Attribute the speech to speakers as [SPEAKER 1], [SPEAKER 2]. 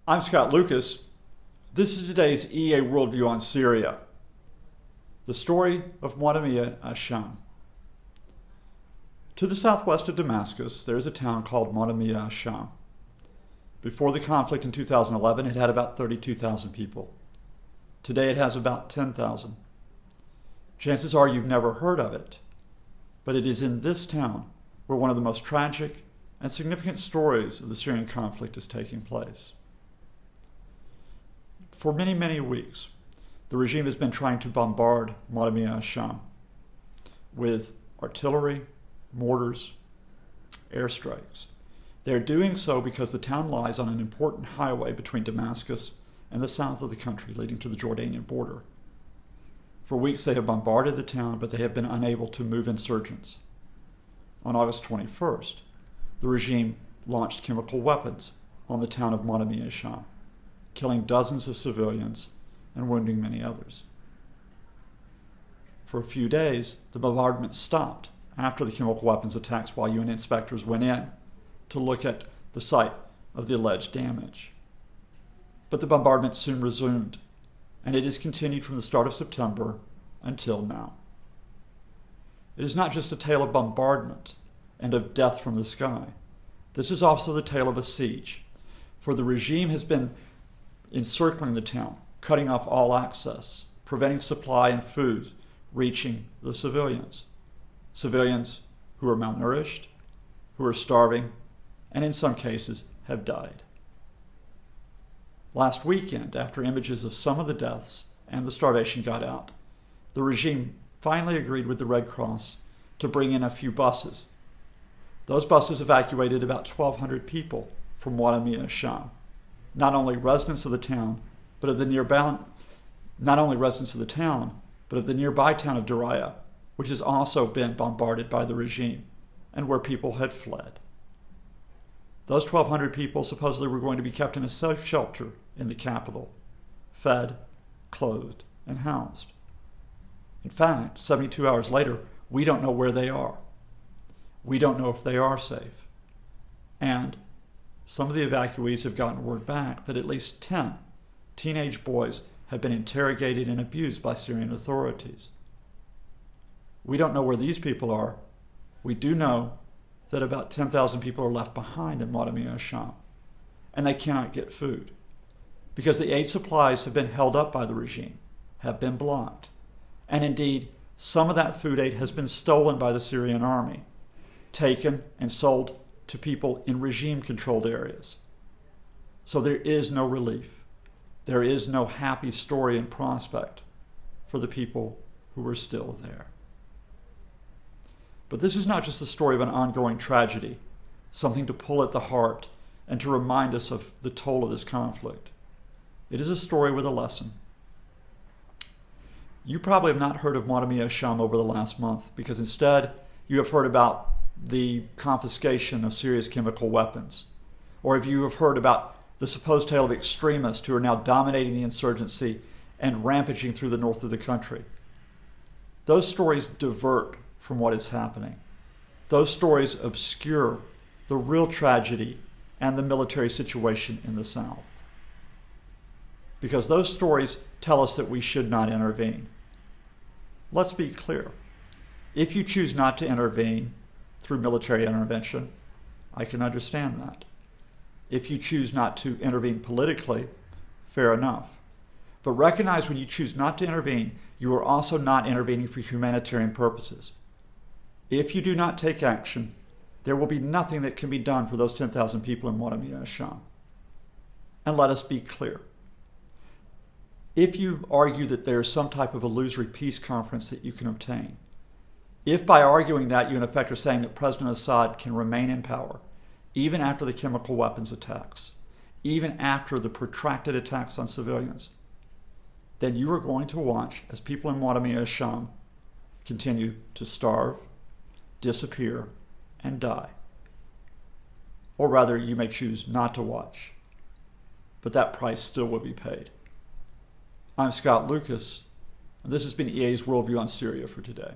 [SPEAKER 1] I'm Scott Lucas. This is today's EAWorldView on Syria. The story of Moadamiyyat Ash Sham. To the southwest of Damascus, there is a town called Moadamiyyat Ash Sham. Before the conflict in 2011, it had about 32,000 people. Today it has about 10,000. Chances are you've never heard of it, but it is in this town where one of the most tragic and significant stories of the Syrian conflict is taking place. For many, many weeks, the regime has been trying to bombard Moadamiyyat Ash Sham with artillery, mortars, airstrikes. They're doing so because the town lies on an important highway between Damascus and the south of the country, leading to the Jordanian border. For weeks they have bombarded the town, but they have been unable to move insurgents. On August 21st, the regime launched chemical weapons on the town of Moadamiyyat Ash Sham, killing dozens of civilians and wounding many others. For a few days, the bombardment stopped after the chemical weapons attacks while UN inspectors went in to look at the site of the alleged damage. But the bombardment soon resumed, and it has continued from the start of September until now. It is not just a tale of bombardment and of death from the sky. This is also the tale of a siege, for the regime has been encircling the town, cutting off all access, preventing supply and food reaching the civilians. Civilians who are malnourished, who are starving, and in some cases have died. Last weekend, after images of some of the deaths and the starvation got out, the regime finally agreed with the Red Cross to bring in a few buses. Those buses evacuated about 1,200 people from Moadamiyyat Ash Sham. Not only residents of the town, but of the nearby town of Daraya, which has also been bombarded by the regime and where people had fled. Those 1,200 people supposedly were going to be kept in a safe shelter in the capital, fed, clothed, and housed. In fact, 72 hours later, we don't know where they are. We don't know if they are safe. And some of the evacuees have gotten word back that at least 10 teenage boys have been interrogated and abused by Syrian authorities. We don't know where these people are. We do know that about 10,000 people are left behind in Moadamiyyat Ash Sham, and they cannot get food because the aid supplies have been held up by the regime, have been blocked, and indeed some of that food aid has been stolen by the Syrian army, taken and sold to people in regime-controlled areas. So there is no relief. There is no happy story and prospect for the people who are still there. But this is not just the story of an ongoing tragedy, something to pull at the heart and to remind us of the toll of this conflict. It is a story with a lesson. You probably have not heard of Moadamiyyat Ash Sham over the last month because instead you have heard about the confiscation of Syria's chemical weapons, or if you have heard about the supposed tale of extremists who are now dominating the insurgency and rampaging through the north of the country. Those stories divert from what is happening. Those stories obscure the real tragedy and the military situation in the south. Because those stories tell us that we should not intervene. Let's be clear. If you choose not to intervene through military intervention, I can understand that. If you choose not to intervene politically, fair enough. But recognize when you choose not to intervene, you are also not intervening for humanitarian purposes. If you do not take action, there will be nothing that can be done for those 10,000 people in Moadamiyyat Ash Sham. And let us be clear. If you argue that there is some type of illusory peace conference that you can obtain, if by arguing that you in effect are saying that President Assad can remain in power, even after the chemical weapons attacks, even after the protracted attacks on civilians, then you are going to watch as people in Moadamiyyat Ash Sham continue to starve, disappear, and die. Or rather, you may choose not to watch, but that price still will be paid. I'm Scott Lucas, and this has been EA's Worldview on Syria for today.